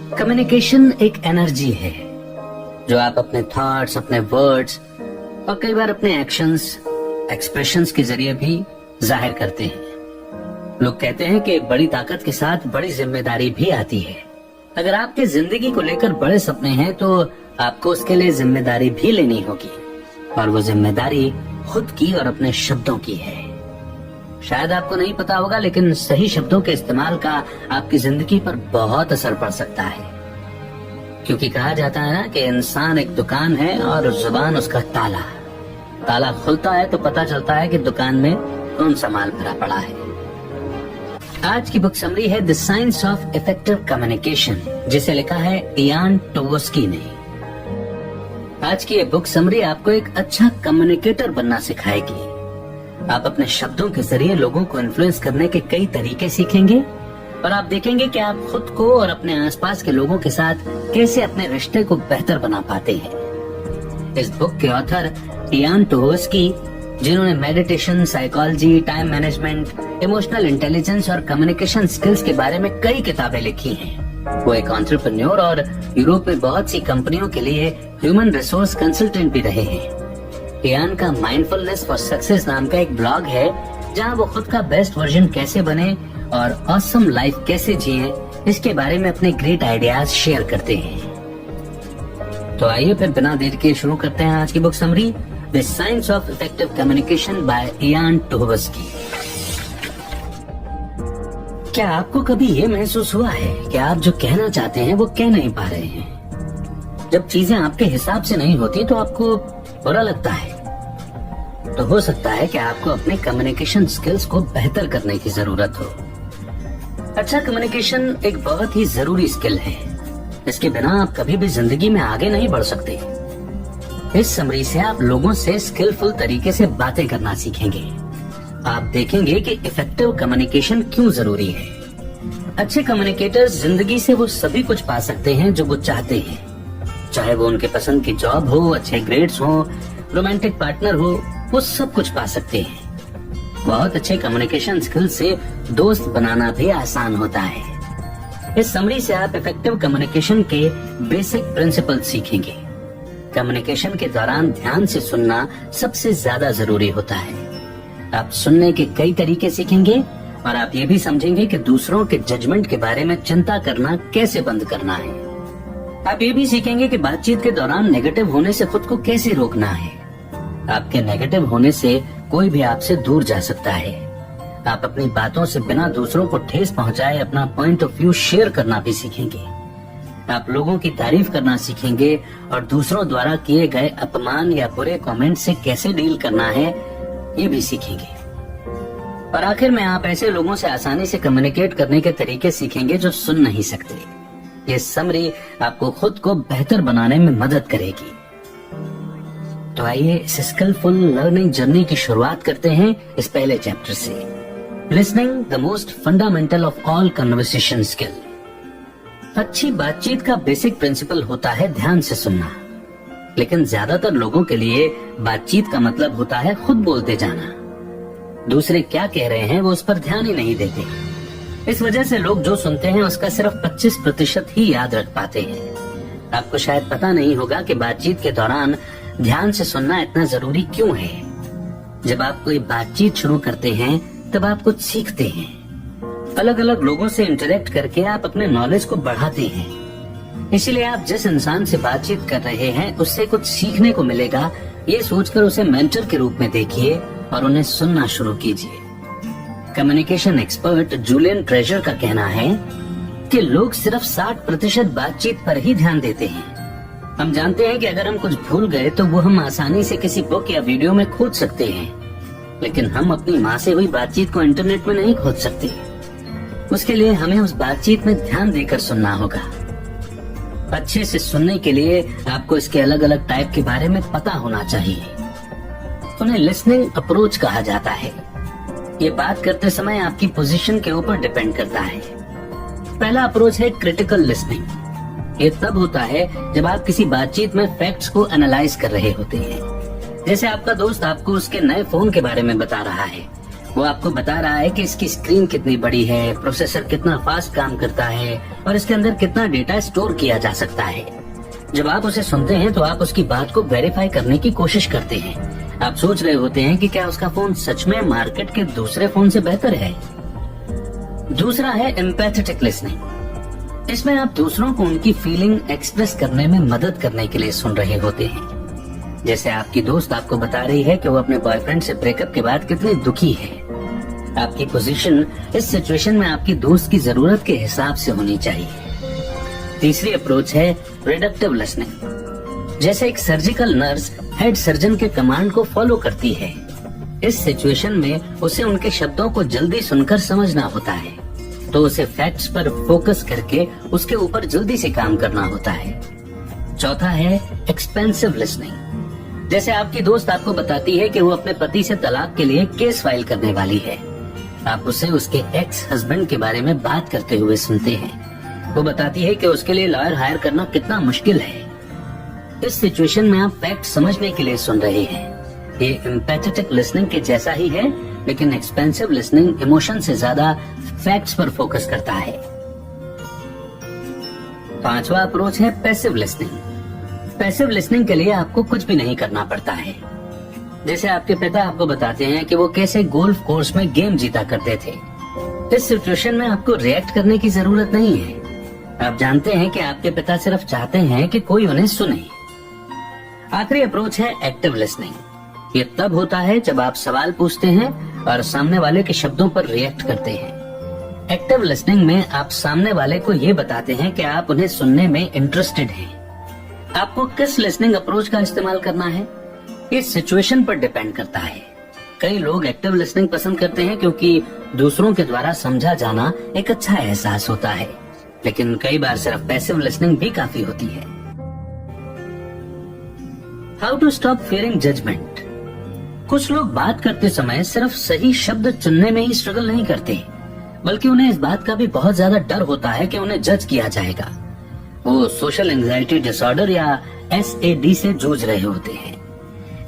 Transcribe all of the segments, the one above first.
Communication एक energy है जो आप अपने थॉट्स, अपने वर्ड्स और कई बार अपने एक्शंस, एक्सप्रेशंस के जरिए भी जाहिर करते हैं। लोग कहते हैं कि बड़ी ताकत के साथ बड़ी जिम्मेदारी भी आती है। अगर आपके जिंदगी को लेकर बड़े सपने हैं तो आपको उसके लिए जिम्मेदारी भी लेनी होगी, और वो जिम्मेदारी खुद की और अपने शब्दों की है। शायद आपको नहीं पता होगा, लेकिन सही शब्दों के इस्तेमाल का आपकी जिंदगी पर बहुत असर पड़ सकता है। क्योंकि कहा जाता है ना कि इंसान एक दुकान है और जुबान उसका ताला। ताला खुलता है तो पता चलता है कि दुकान में कौन सा माल भरा पड़ा है। आज की बुक समरी है the science of effective communication, जिसे लिखा है इयान टोवस्की ने। आज की ये बुक समरी आपको एक अच्छा कम्युनिकेटर बनना सिखाएगी। आप अपने शब्दों के जरिए लोगों को इन्फ्लुएंस करने के कई तरीके सीखेंगे, और आप देखेंगे कि आप खुद को और अपने आसपास के लोगों के साथ कैसे अपने रिश्ते को बेहतर बना पाते हैं। इस बुक के ऑथर इयान टोवस्की, जिन्होंने meditation, psychology, time management, emotional intelligence और कम्युनिकेशन स्किल्स के बारे में कई किताबें लिखी हैं। वो एक एंटरप्रेन्योर और यूरोप में बहुत सी कंपनियों के लिए ह्यूमन रिसोर्स कंसल्टेंट भी रहे हैं। इयान का माइंडफुलनेस फॉर सक्सेस नाम का एक ब्लॉग है, जहां वो खुद का बेस्ट वर्जन कैसे बने और ऑसम लाइफ कैसे जिए, इसके बारे में अपने ग्रेट आइडियाज शेयर करते हैं। तो आइए फिर बिना देर के शुरू करते हैं आज की book summary, the science of effective communication by Ian Tuhovsky. क्या आपको कभी ये महसूस हुआ है कि आप जो कहना चाहते हैं वो कह नहीं पा रहे हैं? जब चीजें आपके हिसाब से नहीं होती तो आपको बुरा लगता है। तो हो सकता है कि आपको अपने कम्युनिकेशन स्किल्स को बेहतर करने की जरूरत हो। अच्छा कम्युनिकेशन एक बहुत ही जरूरी स्किल है। इसके बिना आप कभी भी जिंदगी में आगे नहीं बढ़ सकते। इस समरी से आप लोगों से स्किलफुल तरीके से बातें करना सीखेंगे। आप देखेंगे कि इफेक्टिव कम्युनिकेशन क्यों जरूरी है। अच्छे कम्युनिकेटर्स जिंदगी से वो सभी कुछ पा सकते हैं जो वो चाहते हैं, चाहे वो उनके पसंद की जॉब हो, अच्छे ग्रेड्स हो, रोमांटिक पार्टनर हो, वो सब कुछ पा सकते हैं। बहुत अच्छे कम्युनिकेशन स्किल से दोस्त बनाना भी आसान होता है। इस समरी से आप इफेक्टिव कम्युनिकेशन के बेसिक प्रिंसिपल सीखेंगे। कम्युनिकेशन के दौरान ध्यान से सुनना सबसे ज्यादा जरूरी होता है। आप सुनने के कई तरीके सीखेंगे, और आप ये भी समझेंगे कि दूसरों के जजमेंट के बारे में चिंता करना कैसे बंद करना है। आप ये भी सीखेंगे कि बातचीत के दौरान नेगेटिव होने से खुद को कैसे रोकना है। आपके नेगेटिव होने से कोई भी आपसे दूर जा सकता है। आप अपनी बातों से बिना दूसरों को ठेस पहुंचाए अपना पॉइंट ऑफ व्यू शेयर करना भी सीखेंगे। आप लोगों की तारीफ करना सीखेंगे, और दूसरों द्वारा किए गए अपमान या बुरे कमेंट से कैसे डील करना है ये भी सीखेंगे। और आखिर में आप ऐसे लोगों से आसानी से कम्युनिकेट करने के तरीके सीखेंगे जो सुन नहीं सकते। ये समरी आपको खुद को बेहतर बनाने में मदद करेगी। तो आइए इस स्किलफुल लर्निंग जर्नी की शुरुआत करते हैं इस पहले चैप्टर से, listening the most fundamental of all conversation skill. अच्छी बातचीत का बेसिक प्रिंसिपल होता है ध्यान से सुनना, लेकिन ज्यादातर लोगों के लिए बातचीत का मतलब होता है खुद बोलते जाना। दूसरे क्या कह रहे हैं वो उस पर ध्यान ही नहीं देते। इस वजह से लोग जो सुनते हैं उसका सिर्फ 25% ही याद रख पाते हैं। आपको शायद पता नहीं होगा कि बातचीत के दौरान ध्यान से सुनना इतना जरूरी क्यों है। जब आप कोई बातचीत शुरू करते हैं तब आप कुछ सीखते हैं। अलग अलग लोगों से इंटरेक्ट करके आप अपने नॉलेज को बढ़ाते हैं। इसलिए आप जिस इंसान से बातचीत कर रहे हैं उससे कुछ सीखने को मिलेगा, ये सोचकर उसे मेंटर के रूप में देखिए और उन्हें सुनना शुरू कीजिए। कम्युनिकेशन एक्सपर्ट जूलियन ट्रेजर का कहना है कि लोग सिर्फ 60% बातचीत पर ही ध्यान देते हैं। हम जानते हैं कि अगर हम कुछ भूल गए तो वो हम आसानी से किसी बुक या वीडियो में खोज सकते हैं, लेकिन हम अपनी माँ से हुई बातचीत को इंटरनेट में नहीं खोज सकते। उसके लिए हमें उस बातचीत में ध्यान देकर सुनना होगा। अच्छे से सुनने के लिए आपको इसके अलग अलग टाइप के बारे में पता होना चाहिए। उन्हें लिसनिंग अप्रोच कहा जाता है। ये बात करते समय आपकी पोजीशन के ऊपर डिपेंड करता है। पहला अप्रोच है क्रिटिकल लिसनिंग। ये तब होता है जब आप किसी बातचीत में फैक्ट्स को एनालाइज कर रहे होते हैं। जैसे आपका दोस्त आपको उसके नए फोन के बारे में बता रहा है, वो आपको बता रहा है कि इसकी स्क्रीन कितनी बड़ी है, प्रोसेसर कितना फास्ट काम करता है और इसके अंदर कितना डेटा स्टोर किया जा सकता है। जब आप उसे सुनते हैं तो आप उसकी बात को वेरीफाई करने की कोशिश करते हैं। आप सोच रहे होते हैं कि क्या उसका फोन सच में मार्केट के दूसरे फोन से बेहतर है। दूसरा है एम्पैथेटिक लिसनिंग। इसमें आप दूसरों को उनकी फीलिंग एक्सप्रेस करने में मदद करने के लिए सुन रहे होते हैं। जैसे आपकी दोस्त आपको बता रही है कि वो अपने बॉयफ्रेंड से ब्रेकअप के बाद कितनी दुखी है। आपकी पोजीशन इस सिचुएशन में आपकी दोस्त की जरूरत के हिसाब से होनी चाहिए। तीसरी अप्रोच है रिडक्टिव लिसनिंग। जैसे एक सर्जिकल नर्स हेड सर्जन के कमांड को फॉलो करती है, इस सिचुएशन में उसे उनके शब्दों को जल्दी सुनकर समझना होता है, तो उसे फैक्ट्स पर फोकस करके उसके ऊपर जल्दी से काम करना होता है। चौथा है एक्सपेंसिव लिसनिंग। जैसे आपकी दोस्त आपको बताती है कि वो अपने पति से तलाक के लिए केस फाइल करने वाली है। आप उसे उसके एक्स हस्बैंड के बारे में बात करते हुए सुनते हैं। वो बताती है कि उसके लिए लॉयर हायर करना कितना मुश्किल है। इस सिचुएशन में आप फैक्ट समझने के लिए सुन रहे हैं। ये एम्पैथेटिक लिसनिंग के जैसा ही है, लेकिन एक्सपेंसिव लिसनिंग इमोशन से ज्यादा फैक्ट्स पर फोकस करता है। पांचवा अप्रोच है पैसिव लिसनिंग। पैसिव लिसनिंग के लिए आपको कुछ भी नहीं करना पड़ता है। जैसे आपके पिता आपको बताते हैं कि वो कैसे गोल्फ कोर्स में गेम जीता करते थे। इस सिचुएशन में आपको रिएक्ट करने की जरूरत नहीं है। आप जानते हैं कि आपके पिता सिर्फ चाहते हैं कि कोई उन्हें सुने। आखिरी अप्रोच है एक्टिव लिसनिंग। ये तब होता है जब आप सवाल पूछते हैं और सामने वाले के शब्दों पर रिएक्ट करते हैं। एक्टिव लिसनिंग में आप सामने वाले को ये बताते हैं कि आप उन्हें सुनने में इंटरेस्टेड हैं। आपको किस लिसनिंग अप्रोच का इस्तेमाल करना है, इस सिचुएशन पर डिपेंड करता है। कई लोग एक्टिव लिसनिंग पसंद करते हैं क्योंकि दूसरों के द्वारा समझा जाना एक अच्छा एहसास होता है, लेकिन कई बार सिर्फ पैसिव लिसनिंग भी काफी होती है। How to stop fearing judgement. कुछ लोग बात करते समय सिर्फ सही शब्द चुनने में ही स्ट्रगल नहीं करते, बल्कि उन्हें इस बात का भी बहुत ज्यादा डर होता है कि उन्हें जज किया जाएगा। वो सोशल एंजाइटी डिसऑर्डर या SAD से जूझ रहे होते हैं।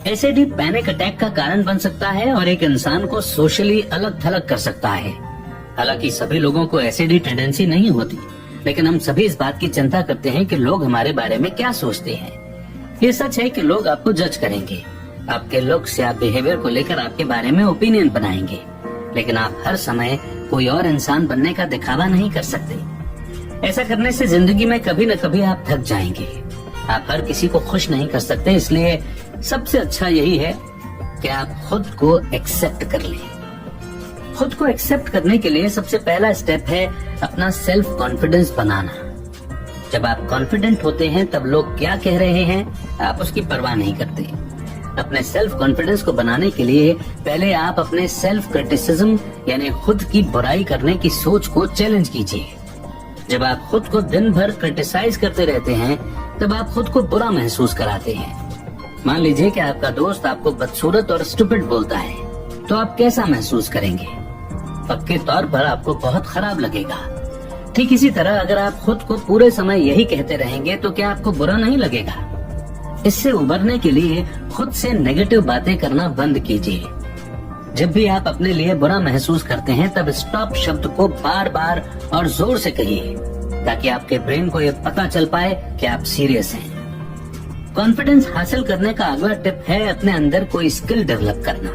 SAD पैनिक अटैक का कारण बन सकता है और एक इंसान को सोशली अलग थलग कर सकता है। हालांकि सभी लोगों को SAD टेंडेंसी नहीं होती, लेकिन हम सभी इस बात की चिंता करते हैं कि लोग हमारे बारे में क्या सोचते हैं। ये सच है कि लोग आपको जज करेंगे, आपके लुक्स या बिहेवियर को लेकर आपके बारे में ओपिनियन बनाएंगे, लेकिन आप हर समय कोई और इंसान बनने का दिखावा नहीं कर सकते। ऐसा करने से जिंदगी में कभी न कभी आप थक जाएंगे। आप हर किसी को खुश नहीं कर सकते, इसलिए सबसे अच्छा यही है कि आप खुद को एक्सेप्ट कर लें। खुद को एक्सेप्ट करने के लिए सबसे पहला स्टेप है अपना सेल्फ कॉन्फिडेंस बनाना। जब आप कॉन्फिडेंट होते हैं तब लोग क्या कह रहे हैं आप उसकी परवाह नहीं करते। अपने सेल्फ कॉन्फिडेंस को बनाने के लिए पहले आप अपने सेल्फ क्रिटिसिज्म यानी खुद की बुराई करने की सोच को चैलेंज कीजिए। जब आप खुद को दिन भर क्रिटिसाइज करते रहते हैं तब आप खुद को बुरा महसूस कराते हैं। मान लीजिए कि आपका दोस्त आपको बदसूरत और स्टूपिड बोलता है, तो आप कैसा महसूस करेंगे? पक्के तौर पर आपको बहुत खराब लगेगा। ठीक इसी तरह अगर आप खुद को पूरे समय यही कहते रहेंगे तो क्या आपको बुरा नहीं लगेगा? इससे उबरने के लिए खुद से नेगेटिव बातें करना बंद कीजिए। जब भी आप अपने लिए बुरा महसूस करते हैं तब स्टॉप शब्द को बार बार और जोर से कहिए, ताकि आपके ब्रेन को यह पता चल पाए कि आप सीरियस हैं। कॉन्फिडेंस हासिल करने का अगला टिप है अपने अंदर कोई स्किल डेवलप करना।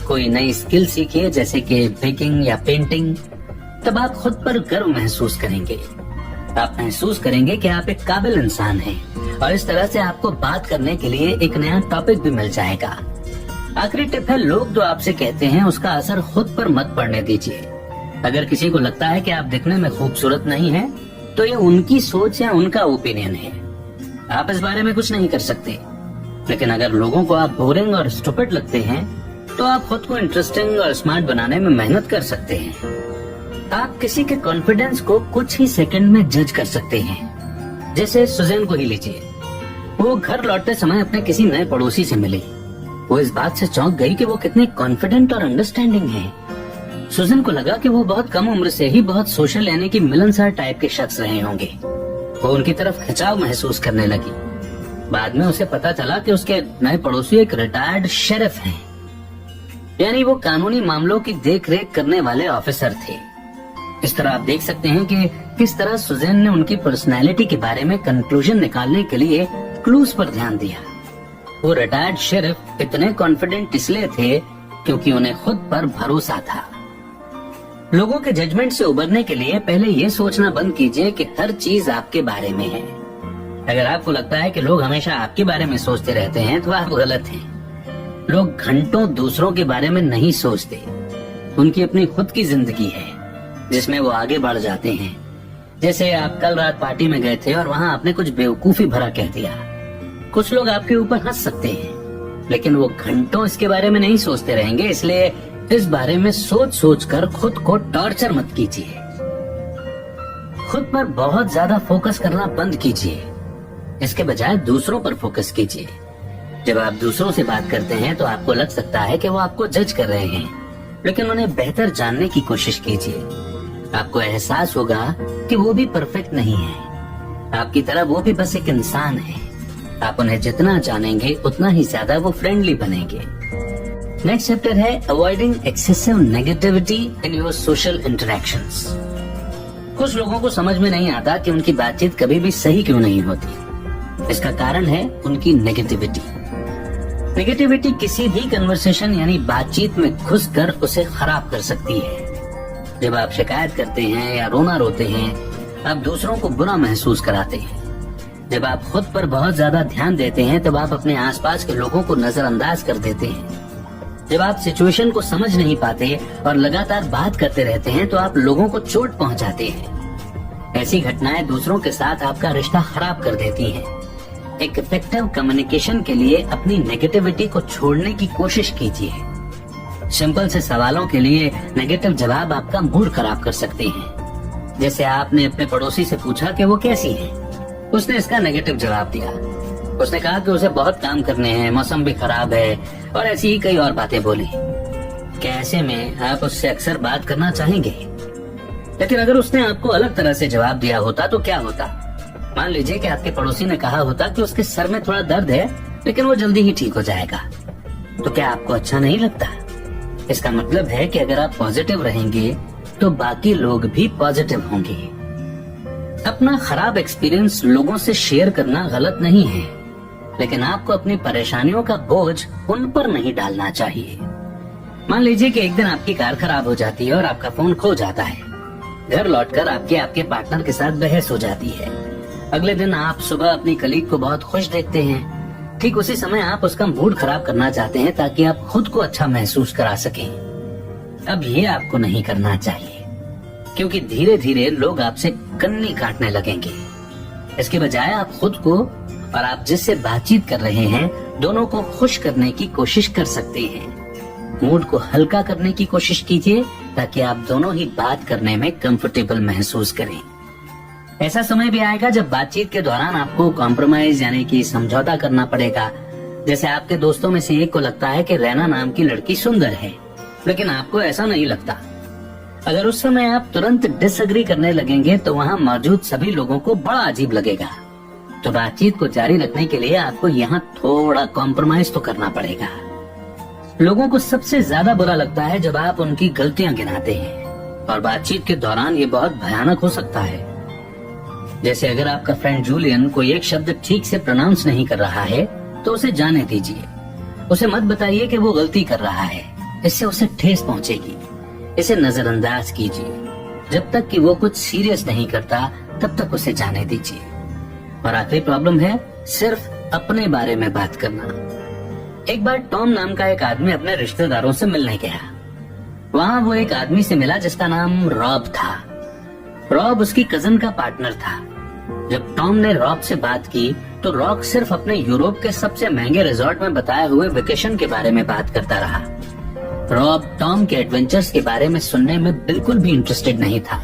कोई नई स्किल सीखिए, जैसे कि बेकिंग या पेंटिंग। तब आप खुद पर गर्व महसूस करेंगे। आप महसूस करेंगे कि आप एक काबिल इंसान हैं और इस तरह से आपको बात करने के लिए एक नया टॉपिक भी मिल जाएगा। आखिरी टिप है, लोग जो आपसे कहते हैं उसका असर खुद पर मत पड़ने दीजिए। अगर किसी को लगता है कि आप दिखने में खूबसूरत नहीं हैं, तो ये उनकी सोच या उनका ओपिनियन है। आप इस बारे में कुछ नहीं कर सकते। लेकिन अगर लोगों को आप बोरिंग और स्टूपिड लगते हैं, तो आप खुद को इंटरेस्टिंग और स्मार्ट बनाने में मेहनत कर सकते हैं। आप किसी के कॉन्फिडेंस को कुछ ही सेकंड में जज कर सकते हैं। जैसे सुजैन को ही लीजिए। वो घर लौटते समय अपने किसी नए पड़ोसी से मिली। वो इस बात से चौंक गई कि वो कितने कॉन्फिडेंट और अंडरस्टैंडिंग है। सुजैन को लगा कि वो बहुत कम उम्र से ही बहुत सोशल यानी कि मिलनसार टाइप के शख्स रहे होंगे। वो उनकी तरफ खिंचाव महसूस करने लगी। बाद में उसे पता चला कि उसके नए पड़ोसी एक रिटायर्ड शेरिफ हैं। यानी वो कानूनी मामलों की देखरेख करने वाले ऑफिसर थे। इस तरह आप देख सकते हैं कि किस तरह सुजैन ने उनकी पर्सनैलिटी के बारे में कंक्लूजन निकालने के लिए क्लूज पर ध्यान दिया। वो रिटायर्ड शेरिफ इतने कॉन्फिडेंट इसलिए थे क्योंकि उन्हें खुद पर भरोसा था। लोगों के जजमेंट से उबरने के लिए पहले ये सोचना बंद कीजिए कि हर चीज आपके बारे में है। अगर आपको लगता है कि लोग हमेशा आपके बारे में सोचते रहते हैं तो आप गलत हैं। लोग घंटों दूसरों के बारे में नहीं सोचते। उनकी अपनी खुद की जिंदगी है जिसमें वो आगे बढ़ जाते हैं। जैसे आप कल रात पार्टी में गए थे और वहाँ आपने कुछ बेवकूफी भरा कह दिया। कुछ लोग आपके ऊपर हंस सकते हैं लेकिन वो घंटों इसके बारे में नहीं सोचते रहेंगे। इसलिए इस बारे में सोच सोच कर खुद को टॉर्चर मत कीजिए। खुद पर बहुत ज्यादा फोकस करना बंद कीजिए। इसके बजाय दूसरों पर फोकस कीजिए। जब आप दूसरों से बात करते हैं तो आपको लग सकता है कि वो आपको जज कर रहे हैं, लेकिन उन्हें बेहतर जानने की कोशिश कीजिए। आपको एहसास होगा कि वो भी परफेक्ट नहीं है। आपकी तरह वो भी बस एक इंसान है। आप उन्हें जितना जानेंगे उतना ही ज्यादा वो फ्रेंडली बनेंगे। नेक्स्ट चैप्टर है avoiding excessive negativity in your social interactions. कुछ लोगों को समझ में नहीं आता कि उनकी बातचीत कभी भी सही क्यों नहीं होती। इसका कारण है उनकी नेगेटिविटी। नेगेटिविटी किसी भी कन्वर्सेशन यानी बातचीत में घुसकर उसे खराब कर सकती है। जब आप शिकायत करते हैं या रोना रोते हैं, आप दूसरों को बुरा महसूस कराते हैं। जब आप खुद पर बहुत ज्यादा ध्यान देते हैं तब आप अपने आसपास के लोगों को नजरअंदाज कर देते हैं। जब आप सिचुएशन को समझ नहीं पाते और लगातार बात करते रहते हैं तो आप लोगों को चोट पहुंचाते हैं। ऐसी घटनाएं दूसरों के साथ आपका रिश्ता खराब कर देती हैं। एक इफेक्टिव कम्युनिकेशन के लिए अपनी नेगेटिविटी को छोड़ने की कोशिश कीजिए। सिंपल से सवालों के लिए नेगेटिव जवाब आपका मूड खराब कर सकते हैं। जैसे आपने अपने पड़ोसी से पूछा कि वो कैसी है। उसने इसका नेगेटिव जवाब दिया। उसने कहा कि उसे बहुत काम करने हैं, मौसम भी खराब है और ऐसी ही कई और बातें बोली। क्या ऐसे में आप उससे अक्सर बात करना चाहेंगे? लेकिन अगर उसने आपको अलग तरह से जवाब दिया होता तो क्या होता? मान लीजिए कि आपके पड़ोसी ने कहा होता कि उसके सर में थोड़ा दर्द है लेकिन वो जल्दी ही ठीक हो जाएगा। तो क्या आपको अच्छा नहीं लगता? इसका मतलब है कि अगर आप पॉजिटिव रहेंगे तो बाकी लोग भी पॉजिटिव होंगे। अपना खराब एक्सपीरियंस लोगों से शेयर करना गलत नहीं है, लेकिन आपको अपनी परेशानियों का बोझ उन पर नहीं डालना चाहिए। मान लीजिए कि एक दिन आपकी कार खराब हो जाती है और आपका फोन खो जाता है। घर लौटकर आपके पार्टनर के साथ बहस हो जाती है। अगले दिन आप सुबह अपनी कलीग को बहुत खुश देखते हैं। ठीक उसी समय आप उसका मूड खराब करना चाहते हैं ताकि आप खुद को अच्छा महसूस करा सकें। अब ये आपको नहीं करना चाहिए, क्योंकि धीरे धीरे लोग आपसे कन्नी काटने लगेंगे। इसके बजाय आप खुद को और आप जिससे बातचीत कर रहे हैं दोनों को खुश करने की कोशिश कर सकते हैं। मूड को हल्का करने की कोशिश कीजिए ताकि आप दोनों ही बात करने में कंफर्टेबल महसूस करें। ऐसा समय भी आएगा जब बातचीत के दौरान आपको कॉम्प्रोमाइज यानी कि समझौता करना पड़ेगा। जैसे आपके दोस्तों में से एक को लगता है कि रैना नाम की लड़की सुंदर है, लेकिन आपको ऐसा नहीं लगता। अगर उस समय आप तुरंत डिसएग्री करने लगेंगे तो वहाँ मौजूद सभी लोगों को बड़ा अजीब लगेगा। तो बातचीत को जारी रखने के लिए आपको यहाँ थोड़ा कॉम्प्रोमाइज तो करना पड़ेगा। लोगों को सबसे ज्यादा बुरा लगता है जब आप उनकी गलतियां गिनाते हैं, और बातचीत के दौरान ये बहुत भयानक हो सकता है। जैसे अगर आपका फ्रेंड जूलियन कोई एक शब्द ठीक से प्रोनाउंस नहीं कर रहा है तो उसे जाने दीजिए। उसे मत बताइए कि वो गलती कर रहा है, इससे उसे ठेस पहुंचेगी। इसे नजरअंदाज कीजिए। जब तक कि वो कुछ सीरियस नहीं करता तब तक उसे जाने दीजिए। और आखिरी प्रॉब्लम है सिर्फ अपने बारे में बात करना। एक बार टॉम नाम का एक आदमी अपने रिश्तेदारों से मिलने गया। वहाँ वो एक आदमी से मिला जिसका नाम रॉब था। रॉब उसकी कजन का पार्टनर था। जब टॉम ने रॉब से बात की तो रॉब सिर्फ अपने यूरोप के सबसे महंगे रिजॉर्ट में बताए हुए वेकेशन के बारे में बात करता रहा। रॉब टॉम के एडवेंचर्स के बारे में सुनने में बिल्कुल भी इंटरेस्टेड नहीं था।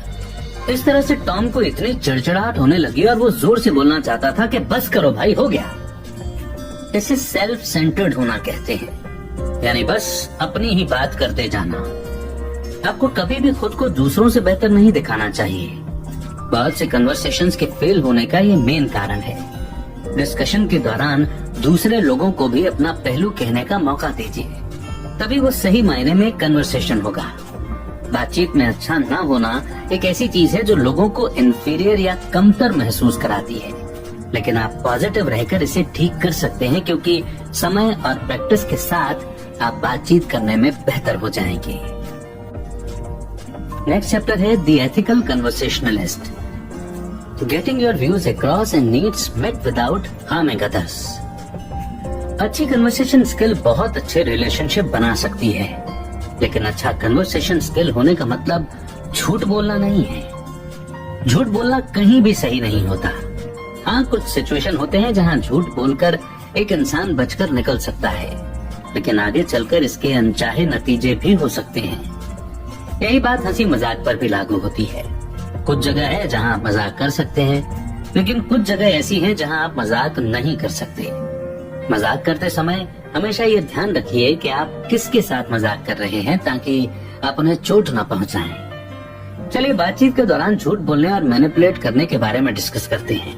इस तरह से टॉम को इतनी चिड़चिड़ाहट होने लगी और वो जोर से बोलना चाहता था कि बस करो भाई, हो गया। इसे सेल्फ सेंटर्ड होना कहते हैं, यानी बस अपनी ही बात करते जाना। आपको कभी भी खुद को दूसरों से बेहतर नहीं दिखाना चाहिए। बहुत से कन्वर्सेशंस के फेल होने का ये मेन कारण है। डिस्कशन के दौरान दूसरे लोगों को भी अपना पहलू कहने का मौका दीजिए। तभी वो सही मायने में कन्वर्सेशन होगा। बातचीत में अच्छा ना होना एक ऐसी चीज है जो लोगों को इंफीरियर या कमतर महसूस कराती है, लेकिन आप पॉजिटिव रहकर इसे ठीक कर सकते हैं, क्योंकि समय और प्रैक्टिस के साथ आप बातचीत करने में बेहतर हो जाएंगे। नेक्स्ट चैप्टर है the ethical conversationalist, getting your views across and needs met without harming others. अच्छी कन्वर्सेशन स्किल बहुत अच्छे रिलेशनशिप बना सकती है, लेकिन अच्छा कन्वर्सेशन स्किल होने का मतलब झूठ बोलना नहीं है। झूठ बोलना कहीं भी सही नहीं होता। हाँ, कुछ सिचुएशन होते हैं जहाँ झूठ बोलकर एक इंसान बचकर निकल सकता है, लेकिन आगे चलकर इसके अनचाहे नतीजे भी हो सकते हैं। यही बात हंसी मजाक पर भी लागू होती है। कुछ जगह है जहाँ आप मजाक कर सकते हैं, लेकिन कुछ जगह ऐसी है जहाँ आप मजाक नहीं कर सकते। मजाक करते समय हमेशा ये ध्यान रखिए कि आप किसके साथ मजाक कर रहे हैं, ताकि आप उन्हें चोट न पहुंचाएं। चलिए बातचीत के दौरान झूठ बोलने और मैनिपुलेट करने के बारे में डिस्कस करते हैं।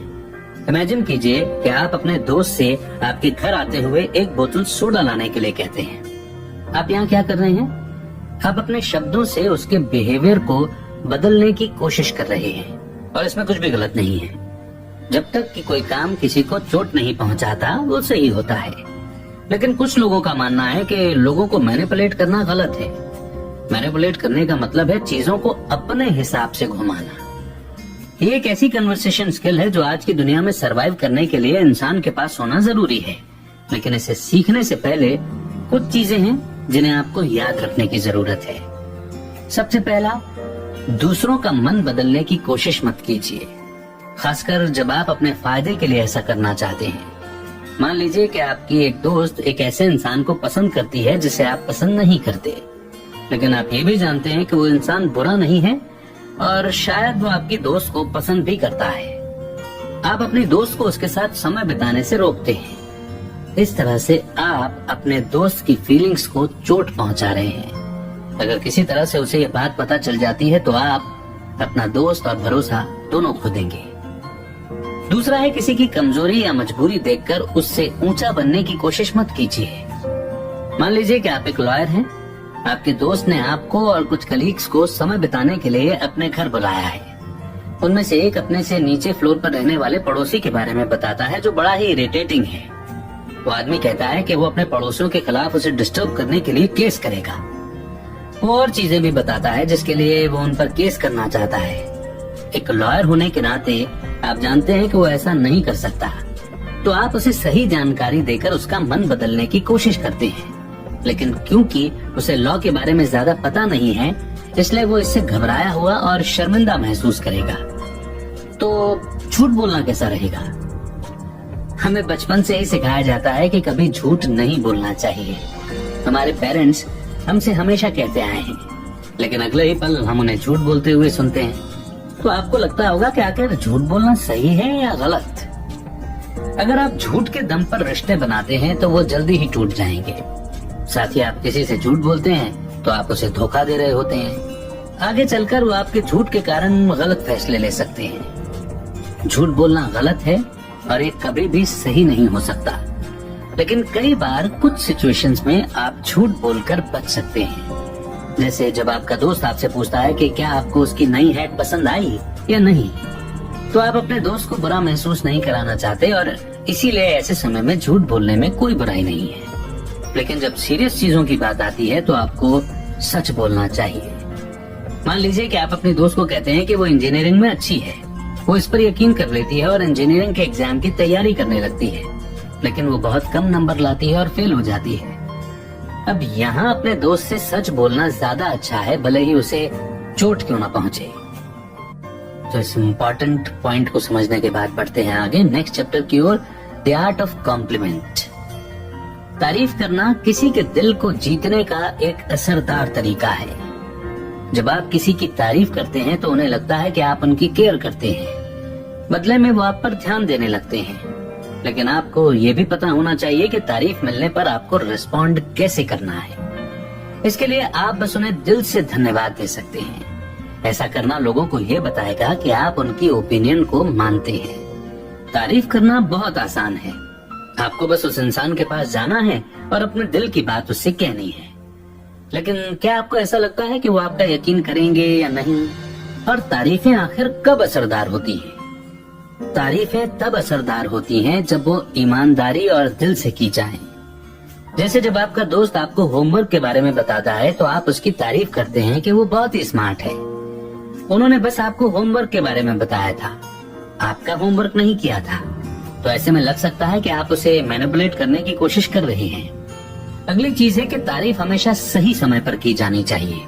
इमेजिन कीजिए कि आप अपने दोस्त से आपके घर आते हुए एक बोतल सोडा लाने के लिए कहते हैं। आप यहाँ क्या कर रहे हैं? आप अपने शब्दों से उसके बिहेवियर को बदलने की कोशिश कर रहे हैं, और इसमें कुछ भी गलत नहीं है। जब तक कि कोई काम किसी को चोट नहीं पहुंचाता वो सही होता है। लेकिन कुछ लोगों का मानना है कि लोगों को मैनिपुलेट करना गलत है। मैनिपुलेट करने का मतलब है चीजों को अपने हिसाब से घुमाना। ये एक ऐसी कन्वर्सेशन स्किल है जो आज की दुनिया में सरवाइव करने के लिए इंसान के पास होना जरूरी है, लेकिन इसे सीखने से पहले कुछ चीजें हैं जिन्हें आपको याद रखने की जरूरत है। सबसे पहला, दूसरों का मन बदलने की कोशिश मत कीजिए, खासकर जब आप अपने फायदे के लिए ऐसा करना चाहते हैं। मान लीजिए कि आपकी एक दोस्त एक ऐसे इंसान को पसंद करती है जिसे आप पसंद नहीं करते, लेकिन आप ये भी जानते हैं कि वो इंसान बुरा नहीं है और शायद वो आपकी दोस्त को पसंद भी करता है। आप अपनी दोस्त को उसके साथ समय बिताने से रोकते हैं। इस तरह से आप अपने दोस्त की फीलिंग्स को चोट पहुंचा रहे हैं। अगर किसी तरह से उसे ये बात पता चल जाती है तो आप अपना दोस्त और भरोसा दोनों खो देंगे। दूसरा है, किसी की कमजोरी या मजबूरी देखकर उससे ऊंचा बनने की कोशिश मत कीजिए। मान लीजिए कि आप एक लॉयर हैं, आपके दोस्त ने आपको और कुछ कलीग्स को समय बिताने के लिए अपने घर बुलाया है। उनमें से एक अपने से नीचे फ्लोर पर रहने वाले पड़ोसी के बारे में बताता है जो बड़ा ही इरिटेटिंग है। वो आदमी कहता है कि वो अपने पड़ोसियों के खिलाफ उसे डिस्टर्ब करने के लिए केस करेगा। वो और चीजें भी बताता है जिसके लिए वो उन पर केस करना चाहता है। एक लॉयर होने के नाते आप जानते हैं कि वो ऐसा नहीं कर सकता, तो आप उसे सही जानकारी देकर उसका मन बदलने की कोशिश करते हैं। लेकिन क्योंकि उसे लॉ के बारे में ज्यादा पता नहीं है, इसलिए वो इससे घबराया हुआ और शर्मिंदा महसूस करेगा। तो झूठ बोलना कैसा रहेगा? हमें बचपन से ही सिखाया जाता है कि कभी झूठ नहीं बोलना चाहिए। हमारे पेरेंट्स हमसे हमेशा कहते आए हैं, लेकिन अगले ही पल हम उन्हें झूठ बोलते हुए सुनते हैं। तो आपको लगता होगा कि आखिर झूठ बोलना सही है या गलत? अगर आप झूठ के दम पर रिश्ते बनाते हैं तो वो जल्दी ही टूट जाएंगे। साथ ही आप किसी से झूठ बोलते हैं तो आप उसे धोखा दे रहे होते हैं। आगे चलकर वो आपके झूठ के कारण गलत फैसले ले सकते हैं। झूठ बोलना गलत है और ये कभी भी सही नहीं हो सकता, लेकिन कई बार कुछ सिचुएशंस में आप झूठ बोलकर बच सकते हैं। जैसे जब आपका दोस्त आपसे पूछता है कि क्या आपको उसकी नई हैट पसंद आई या नहीं, तो आप अपने दोस्त को बुरा महसूस नहीं कराना चाहते और इसीलिए ऐसे समय में झूठ बोलने में कोई बुराई नहीं है। लेकिन जब सीरियस चीजों की बात आती है तो आपको सच बोलना चाहिए। मान लीजिए कि आप अपने दोस्त को कहते हैं कि वो इंजीनियरिंग में अच्छी है। वो इस पर यकीन कर लेती है और इंजीनियरिंग के एग्जाम की तैयारी करने लगती है, लेकिन वो बहुत कम नंबर लाती है और फेल हो जाती है। अब यहाँ अपने दोस्त से सच बोलना ज्यादा अच्छा है, भले ही उसे चोट क्यों ना पहुंचे। तो इस इम्पोर्टेंट पॉइंट को समझने के बाद बढ़ते हैं आगे नेक्स्ट चैप्टर की ओर, द आर्ट ऑफ कॉम्प्लीमेंट। तारीफ करना किसी के दिल को जीतने का एक असरदार तरीका है। जब आप किसी की तारीफ करते हैं तो उन्हें लगता है कि आप उनकी केयर करते हैं, बदले में वो आप पर ध्यान देने लगते हैं। लेकिन आपको ये भी पता होना चाहिए कि तारीफ मिलने पर आपको रिस्पॉन्ड कैसे करना है। इसके लिए आप बस उन्हें दिल से धन्यवाद दे सकते हैं। ऐसा करना लोगों को ये बताएगा कि आप उनकी ओपिनियन को मानते हैं। तारीफ करना बहुत आसान है। आपको बस उस इंसान के पास जाना है और अपने दिल की बात उससे कहनी है। लेकिन क्या आपको ऐसा लगता है कि वो आपका यकीन करेंगे या नहीं? और तारीफें आखिर कब असरदार होती हैं? तारीफें तब असरदार होती हैं जब वो ईमानदारी और दिल से की जाएं। जैसे जब आपका दोस्त आपको होमवर्क के बारे में बताता है तो आप उसकी तारीफ करते हैं कि वो बहुत ही स्मार्ट है। उन्होंने बस आपको होमवर्क के बारे में बताया था, आपका होमवर्क नहीं किया था। तो ऐसे में लग सकता है कि आप उसे मैनिपुलेट करने की कोशिश कर रहे हैं। अगली चीज है कि तारीफ हमेशा सही समय पर की जानी चाहिए।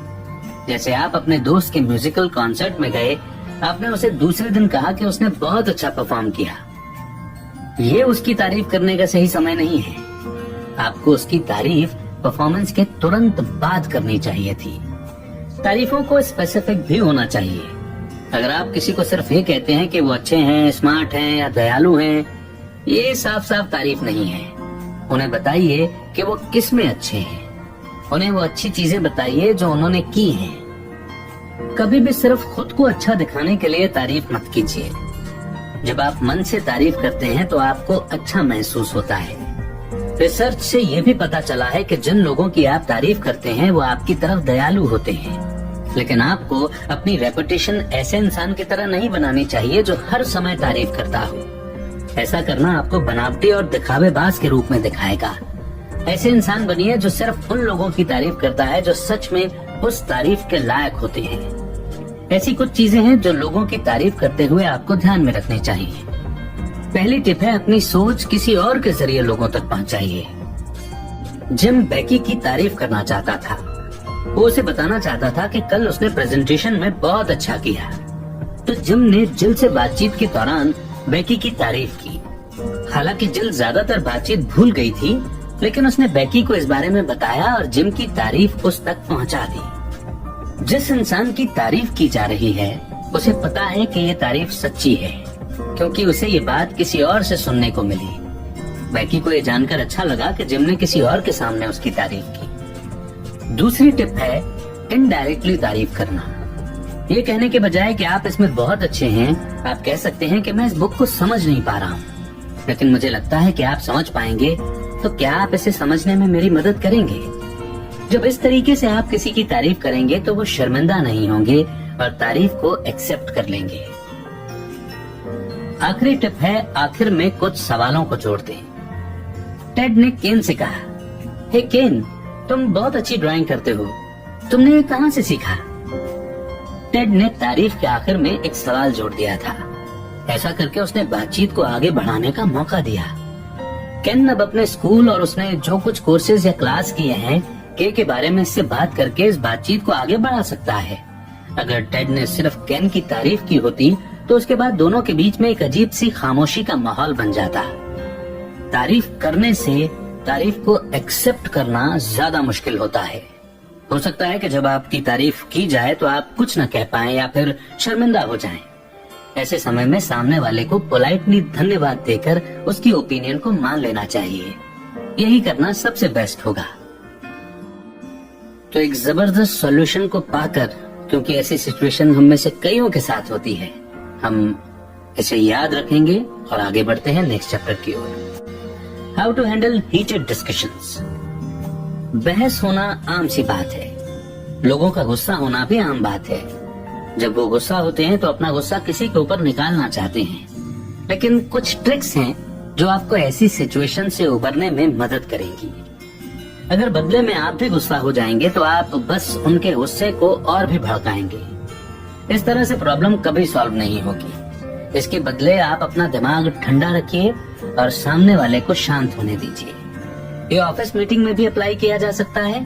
जैसे आप अपने दोस्त के म्यूजिकल कॉन्सर्ट में गए, आपने उसे दूसरे दिन कहा कि उसने बहुत अच्छा परफॉर्म किया। ये उसकी तारीफ करने का सही समय नहीं है। आपको उसकी तारीफ परफॉर्मेंस के तुरंत बाद करनी चाहिए थी। तारीफों को स्पेसिफिक भी होना चाहिए। अगर आप किसी को सिर्फ ये कहते हैं कि वो अच्छे हैं, स्मार्ट हैं या दयालु हैं, ये साफ साफ तारीफ नहीं है। उन्हें बताइए कि वो किस में अच्छे हैं। उन्हें वो अच्छी चीजें बताइए जो उन्होंने की हैं। कभी भी सिर्फ खुद को अच्छा दिखाने के लिए तारीफ मत कीजिए। जब आप मन से तारीफ करते हैं तो आपको अच्छा महसूस होता है। रिसर्च से ये भी पता चला है कि जिन लोगों की आप तारीफ करते हैं वो आपकी तरफ दयालु होते हैं। लेकिन आपको अपनी रेपुटेशन ऐसे इंसान की तरह नहीं बनानी चाहिए जो हर समय तारीफ करता हो। ऐसा करना आपको बनावटी और दिखावेबाज के रूप में दिखाएगा। ऐसे इंसान बनिए जो सिर्फ उन लोगों की तारीफ करता है जो सच में उस तारीफ के लायक होते हैं। ऐसी कुछ चीजें हैं जो लोगों की तारीफ करते हुए आपको ध्यान में रखनी चाहिए। पहली टिप है, अपनी सोच किसी और के जरिए लोगों तक पहुंचाइए। जिम बेकी की तारीफ करना चाहता था। वो उसे बताना चाहता था कि कल उसने प्रेजेंटेशन में बहुत अच्छा किया। तो जिम ने जिल से बातचीत के दौरान बेकी की तारीफ की। हालांकि जिल ज्यादातर बातचीत भूल गई थी, लेकिन उसने बेकी को इस बारे में बताया और जिम की तारीफ उस तक पहुंचा दी। जिस इंसान की तारीफ की जा रही है उसे पता है कि ये तारीफ सच्ची है, क्योंकि उसे ये बात किसी और से सुनने को मिली। बेकी को ये जानकर अच्छा लगा कि जिम ने किसी और के सामने उसकी तारीफ की। दूसरी टिप है इनडायरेक्टली तारीफ करना। ये कहने के बजाय कि आप इसमें बहुत अच्छे हैं, आप कह सकते हैं कि मैं इस बुक को समझ नहीं पा रहा हूँ, लेकिन मुझे लगता है कि आप समझ पाएंगे, तो क्या आप इसे समझने में मेरी मदद करेंगे? जब इस तरीके से आप किसी की तारीफ करेंगे तो वो शर्मिंदा नहीं होंगे और तारीफ को एक्सेप्ट कर लेंगे। आखिरी टिप है, आखिर में कुछ सवालों को जोड़ दें। टेड ने केन से कहा, हे केन, तुम बहुत अच्छी ड्राइंग करते हो, तुमने ये कहाँ से सीखा? टेड ने तारीफ के आखिर में एक सवाल जोड़ दिया था। ऐसा करके उसने बातचीत को आगे बढ़ाने का मौका दिया। केन अब अपने स्कूल और उसने जो कुछ कोर्सेज या क्लास किए हैं के बारे में इससे बात करके इस बातचीत को आगे बढ़ा सकता है। अगर टेड ने सिर्फ केन की तारीफ की होती तो उसके बाद दोनों के बीच में एक अजीब सी खामोशी का माहौल बन जाता। तारीफ करने से तारीफ को एक्सेप्ट करना ज्यादा मुश्किल होता है। हो सकता है कि जब आपकी तारीफ की जाए तो आप कुछ न कह पाएं या फिर शर्मिंदा हो जाएं। ऐसे समय में सामने वाले को पोलाइटली धन्यवाद देकर उसकी ओपिनियन को मान लेना चाहिए। यही करना सबसे बेस्ट होगा। तो एक जबरदस्त सॉल्यूशन को पाकर, क्योंकि ऐसी सिचुएशन हम में से कईयों के साथ होती है, हम इसे याद रखेंगे और आगे बढ़ते हैं नेक्स्ट चैप्टर की ओर। How to handle heated discussions. बहस होना आम सी बात है। लोगों का गुस्सा होना भी आम बात है। जब वो गुस्सा होते हैं तो अपना गुस्सा किसी के ऊपर निकालना चाहते हैं, लेकिन कुछ ट्रिक्स हैं जो आपको ऐसी सिचुएशन से उबरने में मदद करेंगी। अगर बदले में आप भी गुस्सा हो जाएंगे तो आप बस उनके गुस्से को और भी भड़काएंगे। इस तरह से प्रॉब्लम कभी सॉल्व नहीं होगी। इसके बदले आप अपना दिमाग ठंडा रखिए और सामने वाले को शांत होने दीजिए। ये ऑफिस मीटिंग में भी अप्लाई किया जा सकता है।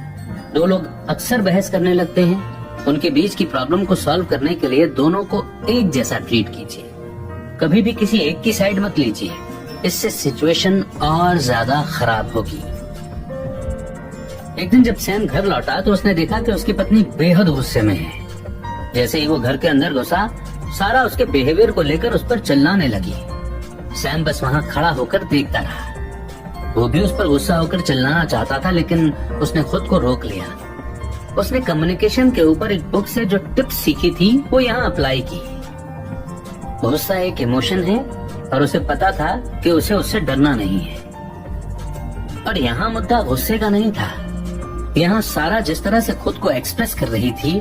दो लोग अक्सर बहस करने लगते हैं। उनके बीच की प्रॉब्लम को सॉल्व करने के लिए दोनों को एक जैसा ट्रीट कीजिए। कभी भी किसी एक की साइड मत लीजिए, इससे सिचुएशन और ज्यादा खराब होगी। एक दिन जब सैम घर लौटा तो उसने देखा कि उसकी पत्नी बेहद गुस्से में है। जैसे ही वो घर के अंदर घुसा, सारा उसके बिहेवियर को लेकर उस पर चिल्लाने लगी। सैम बस वहाँ खड़ा होकर देखता रहा। वो भी उस पर गुस्सा होकर चिल्लाना चाहता था, लेकिन उसने खुद को रोक लिया। उसने कम्युनिकेशन के ऊपर एक बुक से जो टिप्स सीखी थी वो यहाँ अप्लाई की। गुस्सा एक इमोशन है और उसे पता था कि उसे उससे डरना नहीं है। और यहाँ मुद्दा गुस्से का नहीं था, यहाँ सारा जिस तरह से खुद को एक्सप्रेस कर रही थी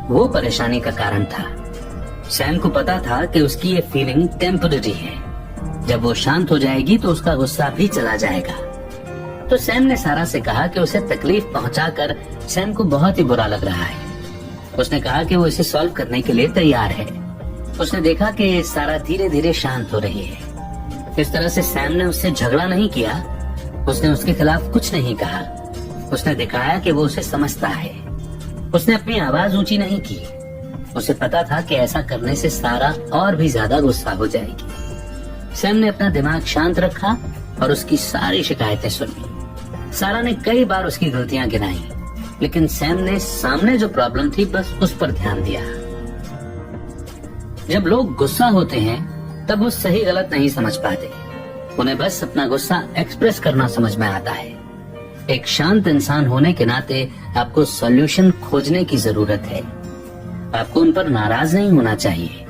वो परेशानी का कारण था। सैम को पता था कि उसकी ये फीलिंग टेम्पररी है, जब वो शांत हो जाएगी तो उसका गुस्सा भी चला जाएगा। तो सैम ने सारा से कहा कि उसे तकलीफ पहुंचाकर सैम को बहुत ही बुरा लग रहा है। उसने कहा कि वो इसे सॉल्व करने के लिए तैयार है। उसने देखा कि सारा धीरे धीरे शांत हो रही है। इस तरह से सैम ने उससे झगड़ा नहीं किया, उसने उसके खिलाफ कुछ नहीं कहा। उसने दिखाया कि वो उसे समझता है। उसने अपनी आवाज ऊंची नहीं की। उसे पता था कि ऐसा करने से सारा और भी ज्यादा गुस्सा हो जाएगी। सैम ने अपना दिमाग शांत रखा और उसकी सारी शिकायतें सुनी। सारा ने कई बार उसकी गलतियां गिनाई, लेकिन सैम ने सामने जो प्रॉब्लम थी बस उस पर ध्यान दिया। जब लोग गुस्सा होते हैं तब वो सही गलत नहीं समझ पाते, उन्हें बस अपना गुस्सा एक्सप्रेस करना समझ में आता है। एक शांत इंसान होने के नाते आपको सॉल्यूशन खोजने की जरूरत है। आपको उन पर नाराज नहीं होना चाहिए,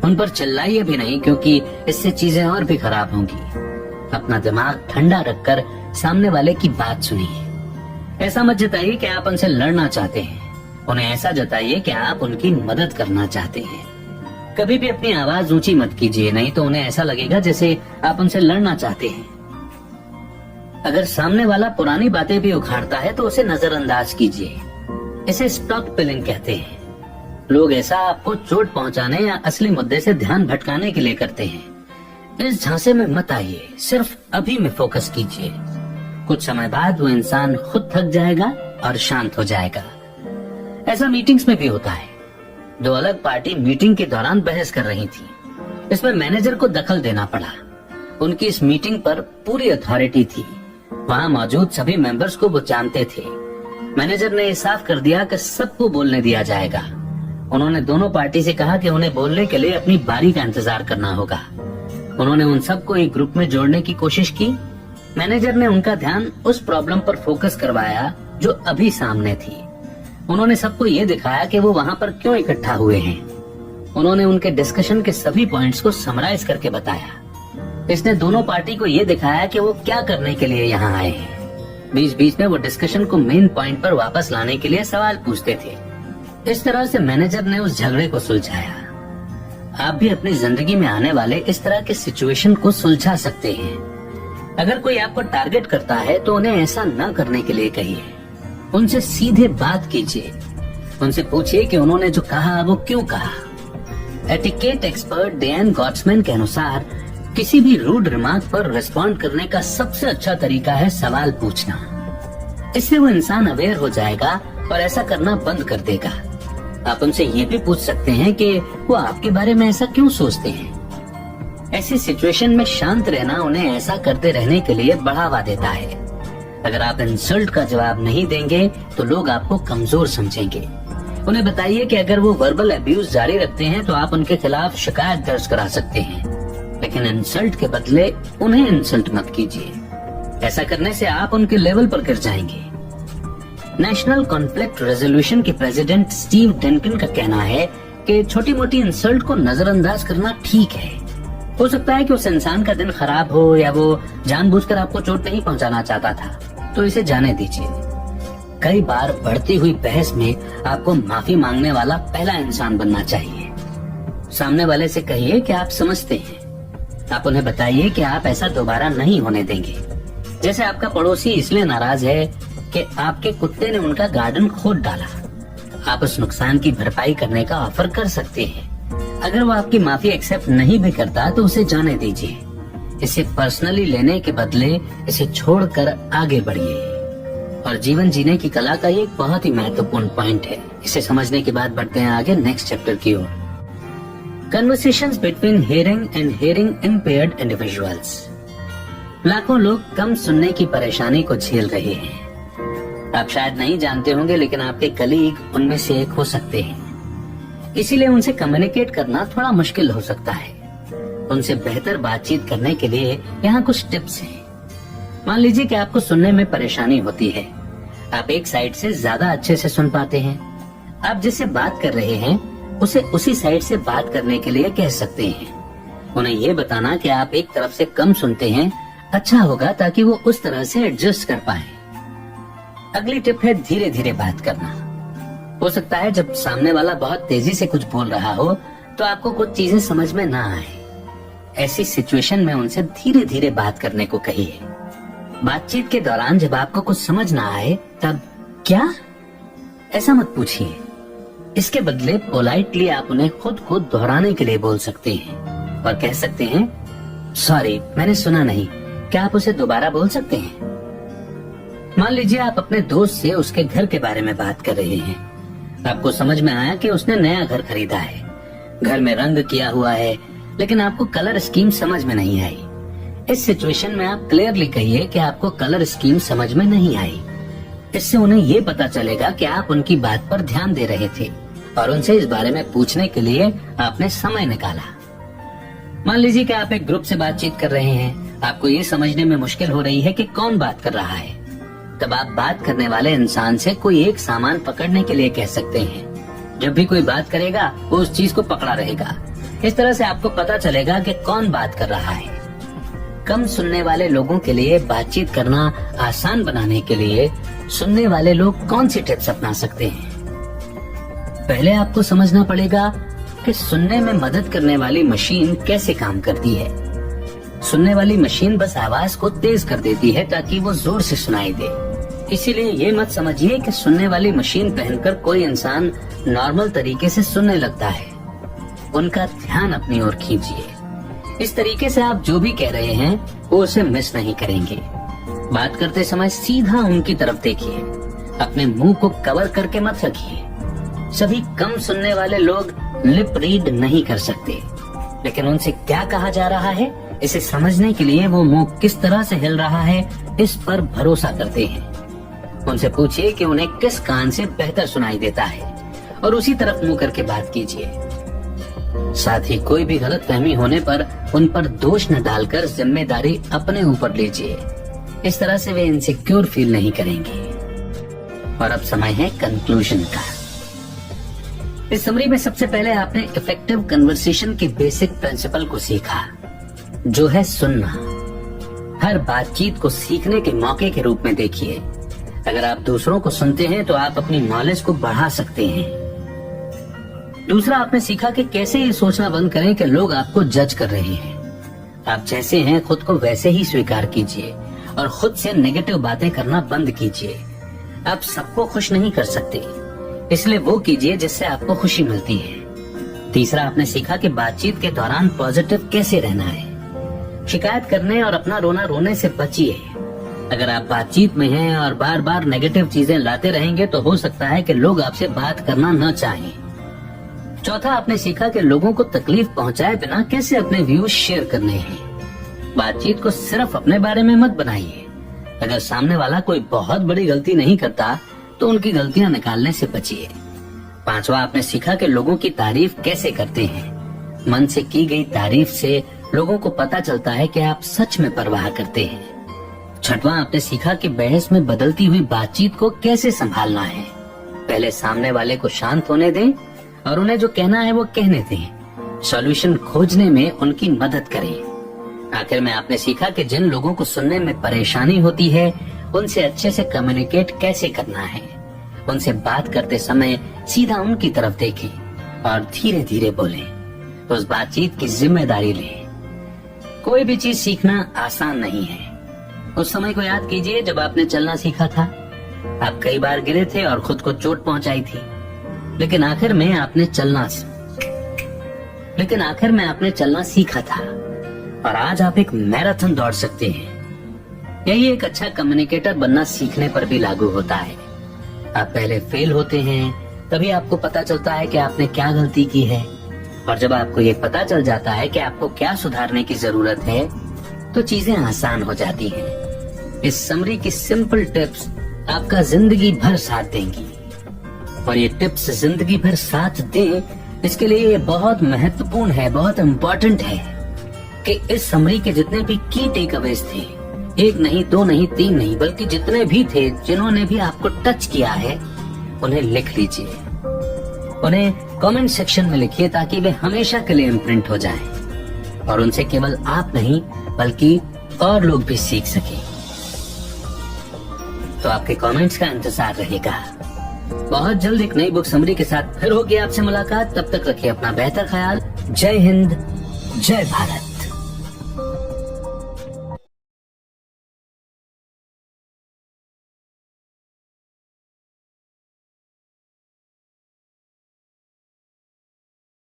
उन पर चिल्लाइए भी नहीं, क्योंकि इससे चीजें और भी खराब होंगी। अपना दिमाग ठंडा रखकर सामने वाले की बात सुनिए। ऐसा मत जताइए कि आप उनसे लड़ना चाहते हैं, उन्हें ऐसा जताइए कि आप उनकी मदद करना चाहते हैं। कभी भी अपनी आवाज ऊंची मत कीजिए, नहीं तो उन्हें ऐसा लगेगा जैसे आप उनसे लड़ना चाहते हैं। अगर सामने वाला पुरानी बातें भी उखाड़ता है तो उसे नजरअंदाज कीजिए। इसे स्टॉक पिलिंग कहते हैं। लोग ऐसा आपको चोट पहुंचाने या असली मुद्दे से ध्यान भटकाने के लिए करते हैं। इस झांसे में मत आइए, सिर्फ अभी में फोकस कीजिए। कुछ समय बाद वो इंसान खुद थक जाएगा और शांत हो जाएगा। ऐसा मीटिंग्स में भी होता है। दो अलग पार्टी मीटिंग के दौरान बहस कर रही थी। इसमें मैनेजर को दखल देना पड़ा। उनकी इस मीटिंग पर पूरी अथॉरिटी थी। वहाँ मौजूद सभी मेंबर्स को वो जानते थे। मैनेजर ने साफ कर दिया कि सबको बोलने दिया जाएगा। उन्होंने दोनों पार्टी से कहा कि उन्हें बोलने के लिए अपनी बारी का इंतजार करना होगा। उन्होंने उन सबको एक ग्रुप में जोड़ने की कोशिश की। मैनेजर ने उनका ध्यान उस प्रॉब्लम पर फोकस करवाया जो अभी सामने थी। उन्होंने सबको ये दिखाया कि वो वहाँ पर क्यों इकट्ठा हुए हैं। उन्होंने उनके डिस्कशन के सभी पॉइंट्स को समराइज करके बताया। इसने दोनों पार्टी को ये दिखाया कि वो क्या करने के लिए यहाँ आए हैं। बीच बीच में वो डिस्कशन को मेन पॉइंट पर वापस लाने के लिए सवाल पूछते थे। इस तरह से मैनेजर ने उस झगड़े को सुलझाया। आप भी अपनी जिंदगी में आने वाले इस तरह के सिचुएशन को सुलझा सकते हैं। अगर कोई आपको टारगेट करता है तो उन्हें ऐसा न करने के लिए कहिए। उनसे सीधे बात कीजिए। उनसे पूछिए कि उन्होंने जो कहा वो क्यों कहा। एटिकेट एक्सपर्ट डैन गॉट्समैन के अनुसार किसी भी रूड रिमार्क पर रिस्पॉन्ड करने का सबसे अच्छा तरीका है सवाल पूछना। इससे वो इंसान अवेयर हो जाएगा और ऐसा करना बंद कर देगा। आप उनसे ये भी पूछ सकते हैं कि वो आपके बारे में ऐसा क्यों सोचते हैं। ऐसी सिचुएशन में शांत रहना उन्हें ऐसा करते रहने के लिए बढ़ावा देता है। अगर आप इंसल्ट का जवाब नहीं देंगे तो लोग आपको कमजोर समझेंगे। उन्हें बताइए कि अगर वो वर्बल अब्यूज जारी रखते हैं तो आप उनके खिलाफ शिकायत दर्ज करा सकते हैं, लेकिन इंसल्ट के बदले उन्हें इंसल्ट मत कीजिए। ऐसा करने से आप उनके लेवल पर गिर जाएंगे। नेशनल कॉन्फ्लिक्ट रेजोल्यूशन के प्रेसिडेंट स्टीव डनकन का कहना है कि छोटी मोटी इंसल्ट को नजरअंदाज करना ठीक है। हो सकता है कि उस इंसान का दिन खराब हो या वो जानबूझकर आपको चोट नहीं पहुंचाना चाहता था, तो इसे जाने दीजिए। कई बार बढ़ती हुई बहस में आपको माफी मांगने वाला पहला इंसान बनना चाहिए। सामने वाले से कहिए कि आप समझते हैं। आप उन्हें बताइए कि आप ऐसा दोबारा नहीं होने देंगे। जैसे आपका पड़ोसी इसलिए नाराज है कि आपके कुत्ते ने उनका गार्डन खोद डाला। आप उस नुकसान की भरपाई करने का ऑफर कर सकते हैं। अगर वो आपकी माफी एक्सेप्ट नहीं भी करता तो उसे जाने दीजिए। इसे पर्सनली लेने के बदले इसे छोड़कर आगे बढ़िए। और जीवन जीने की कला का ये एक बहुत ही महत्वपूर्ण पॉइंट है। इसे समझने के बाद बढ़ते हैं आगे नेक्स्ट चैप्टर की ओर। Conversations between hearing and hearing impaired individuals. लाखों लोग कम सुनने की परेशानी को झेल रहे हैं। आप शायद नहीं जानते होंगे, लेकिन आपके कलीग उनमें से एक हो सकते हैं। इसीलिए उनसे कम्युनिकेट करना थोड़ा मुश्किल हो सकता है। उनसे बेहतर बातचीत करने के लिए यहाँ कुछ टिप्स हैं। मान लीजिए कि आपको सुनने में परेशानी होती है। आप एक साइड से ज्यादा अच्छे से सुन पाते हैं। आप जिससे बात कर रहे हैं उसे उसी साइड से बात करने के लिए कह सकते हैं। उन्हें ये बताना कि आप एक तरफ से कम सुनते हैं अच्छा होगा, ताकि वो उस तरह से एडजस्ट कर पाए। अगली टिप है धीरे धीरे बात करना। हो सकता है जब सामने वाला बहुत तेजी से कुछ बोल रहा हो तो आपको कुछ चीजें समझ में ना आए। ऐसी सिचुएशन में उनसे धीरे धीरे बात करने को कहिए। बातचीत के दौरान जब आपको कुछ समझ ना आए तब क्या, ऐसा मत पूछिए। इसके बदले पोलाइटली आप उन्हें खुद को दोहराने के लिए बोल सकते हैं और कह सकते हैं, सॉरी मैंने सुना नहीं, क्या आप उसे दोबारा बोल सकते हैं? मान लीजिए आप अपने दोस्त से उसके घर के बारे में बात कर रहे हैं। आपको समझ में आया कि उसने नया घर खरीदा है, घर में रंग किया हुआ है, लेकिन आपको कलर स्कीम समझ में नहीं आई। इस सिचुएशन में आप क्लियरली कहिए कि आपको कलर स्कीम समझ में नहीं आई। इससे उन्हें ये पता चलेगा कि आप उनकी बात पर ध्यान दे रहे थे और उनसे इस बारे में पूछने के लिए आपने समय निकाला। मान लीजिए कि आप एक ग्रुप से बातचीत कर रहे हैं, आपको ये समझने में मुश्किल हो रही है कि कौन बात कर रहा है। तब आप बात करने वाले इंसान से कोई एक सामान पकड़ने के लिए कह सकते हैं। जब भी कोई बात करेगा वो उस चीज को पकड़ा रहेगा। इस तरह से आपको पता चलेगा कि कौन बात कर रहा है। कम सुनने वाले लोगों के लिए बातचीत करना आसान बनाने के लिए सुनने वाले लोग कौन सी टिप्स अपना सकते हैं? पहले आपको समझना पड़ेगा कि सुनने में मदद करने वाली मशीन कैसे काम करती है। सुनने वाली मशीन बस आवाज को तेज कर देती है ताकि वो जोर से सुनाई दे। इसीलिए ये मत समझिए कि सुनने वाली मशीन पहनकर कोई इंसान नॉर्मल तरीके से सुनने लगता है। उनका ध्यान अपनी ओर खींचिए। इस तरीके से आप जो भी कह रहे हैं वो उसे मिस नहीं करेंगे। बात करते समय सीधा उनकी तरफ देखिए, अपने मुंह को कवर करके मत रखिए। सभी कम सुनने वाले लोग लिप रीड नहीं कर सकते, लेकिन उनसे क्या कहा जा रहा है इसे समझने के लिए वो मुंह किस तरह से हिल रहा है इस पर भरोसा करते हैं। उनसे पूछिए कि उन्हें किस कान से बेहतर सुनाई देता है और उसी तरफ मुंह करके बात कीजिए। साथ ही कोई भी गलतफहमी होने पर उन पर दोष न डालकर जिम्मेदारी अपने ऊपर लीजिए। इस तरह से वे इनसिक्योर फील नहीं करेंगे। और अब समय है कंक्लूजन का। इस समरी में सबसे पहले आपने इफेक्टिव कन्वर्सेशन के बेसिक प्रिंसिपल को सीखा, जो है सुनना। हर बातचीत को सीखने के मौके के रूप में देखिए। अगर आप दूसरों को सुनते हैं तो आप अपनी नॉलेज को बढ़ा सकते हैं। दूसरा, आपने सीखा कि कैसे ये सोचना बंद करें कि लोग आपको जज कर रहे हैं। आप जैसे हैं खुद को वैसे ही स्वीकार कीजिए और खुद से नेगेटिव बातें करना बंद कीजिए। आप सबको खुश नहीं कर सकते, इसलिए वो कीजिए जिससे आपको खुशी मिलती है। तीसरा, आपने सीखा कि बातचीत के दौरान पॉजिटिव कैसे रहना है। शिकायत करने और अपना रोना रोने से बचिए। अगर आप बातचीत में हैं और बार बार नेगेटिव चीजें लाते रहेंगे तो हो सकता है कि लोग आपसे बात करना न चाहें। चौथा, आपने सीखा कि लोगों को तकलीफ पहुंचाए बिना कैसे अपने व्यूज शेयर करने हैं। बातचीत को सिर्फ अपने बारे में मत बनाइए। अगर सामने वाला कोई बहुत बड़ी गलती नहीं करता तो उनकी गलतियां निकालने से बचिए। पांचवा, आपने सीखा कि लोगों की तारीफ कैसे करते हैं। मन से की गई तारीफ से लोगों को पता चलता है कि आप सच में परवाह करते हैं। छठवां, आपने सीखा कि बहस में बदलती हुई बातचीत को कैसे संभालना है। पहले सामने वाले को शांत होने दें और उन्हें जो कहना है वो कहने दें। सॉल्यूशन खोजने में उनकी मदद करें। आखिर में आपने सीखा कि जिन लोगों को सुनने में परेशानी होती है उनसे अच्छे से कम्युनिकेट कैसे करना है। उनसे बात करते समय सीधा उनकी तरफ देखें और धीरे धीरे बोलें। उस बातचीत की जिम्मेदारी लें। कोई भी चीज सीखना आसान नहीं है। उस समय को याद कीजिए जब आपने चलना सीखा था। आप कई बार गिरे थे और खुद को चोट पहुंचाई थी, लेकिन आखिर में आपने चलना सीखा था और आज आप एक मैराथन दौड़ सकते हैं। यही एक अच्छा कम्युनिकेटर बनना सीखने पर भी लागू होता है। आप पहले फेल होते हैं, तभी आपको पता चलता है कि आपने क्या गलती की है, और जब आपको ये पता चल जाता है कि आपको क्या सुधारने की जरूरत है तो चीजें आसान हो जाती हैं। इस समरी की सिंपल टिप्स आपका जिंदगी भर साथ देंगी, और ये टिप्स जिंदगी भर साथ दें इसके लिए ये बहुत महत्वपूर्ण है, बहुत इम्पोर्टेंट है कि इस समरी के जितने भी की टेक अवेज थे, एक नहीं, दो नहीं, तीन नहीं, बल्कि जितने भी थे जिन्होंने भी आपको टच किया है उन्हें लिख लीजिए। उन्हें कमेंट सेक्शन में लिखिए ताकि वे हमेशा के लिए इम्प्रिंट हो जाएं और उनसे केवल आप नहीं बल्कि और लोग भी सीख सकें। तो आपके कमेंट्स का इंतजार रहेगा। बहुत जल्द एक नई बुक समरी के साथ फिर होगी आपसे मुलाकात। तब तक रखिए अपना बेहतर ख्याल। जय हिंद, जय भारत।